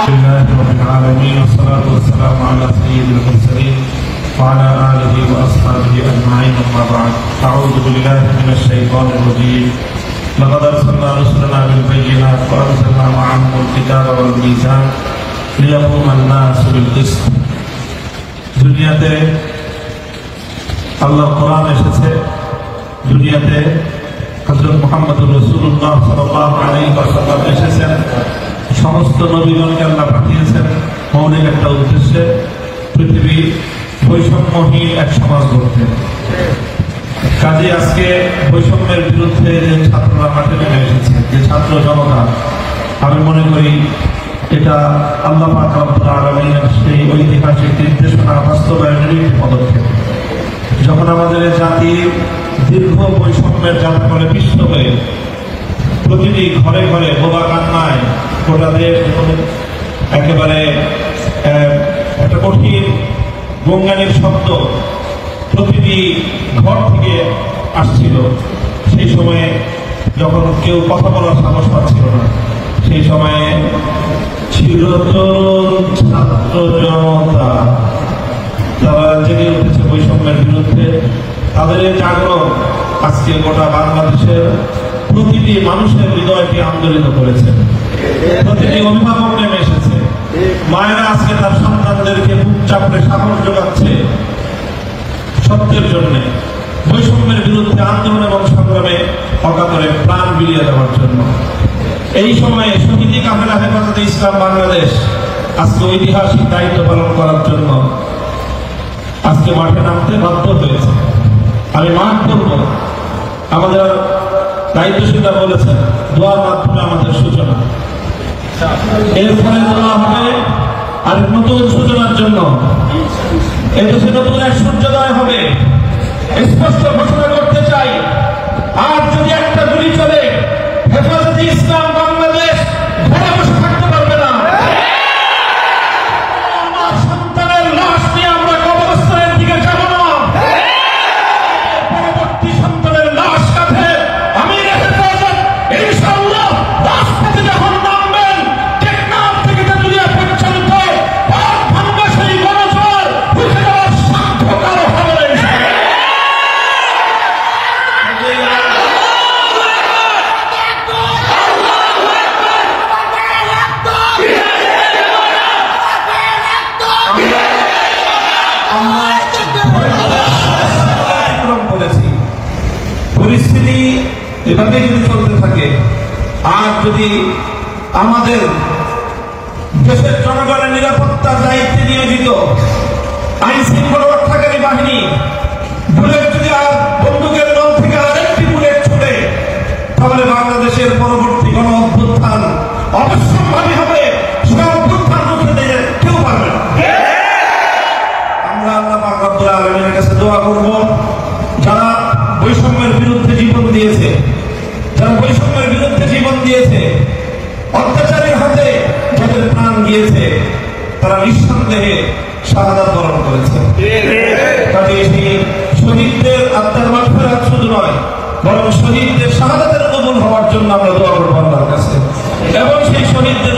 لله رب العالمين والصلاة والسلام على سيد المرسلين وعلى آله وأصحابه أجمعين أما بعد أعوذ بالله من الشيطان الرجيم لقد أرسلنا رسلنا بالبينات وأنزلنا معهم الكتاب والميزان ليقوم الناس بالقسط দুনিয়াতে আল্লাহর কোরআন এসেছে দুনিয়াতে হযরত মুহাম্মদুর রাসূলুল্লাহ সাল্লাল্লাহু আলাইহি ওয়াসাল্লাম এসেছেন সমস্ত নবীগণকে আল্লাহ পাঠিয়েছেন মৌলিক একটা উদ্দেশ্যে পৃথিবী বৈষম্যহীন এক সমাজ গড়তে কাজে আজকে বৈষম্যের বিরুদ্ধে যে ছাত্ররা মাঠে নেমে এসেছে যে ছাত্র জনতা আমি মনে করি এটা আল্লাহ পাক রব্বুল আলামিনের সেই ঐতিহাসিক নির্দেশনা বাস্তবায়নের একটি পদক্ষেপ যখন আমাদের জাতি দীর্ঘ বৈষম্যের জাতকলে পিষ্ট হয়ে প্রতিটি ঘরে ঘরে বোবা কান্নায় গোটা দেশ একেবারে একটা কঠিন গঙ্গানির শব্দ প্রতিটি ঘর থেকে আসছিল সেই সময়ে যখন কেউ কথা বলার সাহস পাচ্ছিল না সেই সময়ে চিরতরুণ ছাত্র জনতা তারা জেগে উঠেছে বৈষম্যের বিরুদ্ধে তাদের এই জাগরণ আজকে গোটা বাংলাদেশের প্রতিটি মানুষের হৃদয়কে আন্দোলিত করেছে প্রতিটি অভিভাবক নেমে এসেছে মায়েরা আজকে তার সন্তানদেরকে বুক চাপড়ে সাহস যোগাচ্ছে সত্যের জন্য বৈষম্যের বিরুদ্ধে আন্দোলন এবং সংগ্রামে অকাতরে প্রাণ বিলিয়ে দেওয়ার জন্য এই সময়ে শহীদি কাফেলা হেফাজতে ইসলাম বাংলাদেশ আজকে ঐতিহাসিক দায়িত্ব পালন করার জন্য আজকে মাঠে নামতে বাধ্য হয়েছে আমি মাঠ করব আমাদের দায়িত্বশীলরা বলেছেন দোয়ার মাধ্যমে আমাদের সূচনা এর ফলে দোয়া হবে আর নতুন সূচনার জন্য এদেশে নতুন এক সূর্যোদয় হবে স্পষ্ট ঘোষণা করতে চাই আর যদি একটা গুলি চলে হেফাজতে ইসলাম বাংলাদেশ ঘরে বসে থাকতে পারবে না আমার সন্তানের লাশ নিয়ে আমরা কবরস্থানের দিকে যাব না পরবর্তী সন্তানের লাশ কাঁধে আমি হেফাজত ইনশাআল্লাহ রাজপথে যখন নামবেন টেকনাফ থেকে তেঁতুলিয়া পর্যন্ত পথ ভাঙা সেই গণজোয়ার বুঝে দেওয়ার সাধ্য কারো হবে না পরিস্থিতি এভাবে যদি চলতে থাকে আর যদি আমাদের দেশের জনগণের নিরাপত্তার দায়িত্বে নিয়োজিত আইন শৃঙ্খলা রক্ষাকারী বাহিনী বুলেট যদি আর বন্দুকের নল থেকে আরেকটি বুলেট ছুটে তাহলে বাংলাদেশের পরবর্তী গণ অভ্যুত্থান অবশ্যম্ভাবী হবে সে অভ্যুত্থান রুখে দিয়ে কেউ পারবে না আমরা আল্লাহ পাক রব্বুল আলামিনের কাছে দোয়া করব যারা বৈষম্যের বিরুদ্ধে জীবন দিয়েছে যারা বৈষম্যের বিরুদ্ধে জীবন দিয়েছে অত্যাচারের হাতে যাদের প্রাণ গিয়েছে তারা নিঃসন্দেহে শাহাদাত বরণ করেছে কাজে সেই শহীদদের আত্মার মাগফিরাত শুধু নয় বরং শহীদদের শাহাদাতের কবুল হওয়ার জন্য আমরা দোয়া করব আল্লাহর কাছে এবং সেই শহীদদের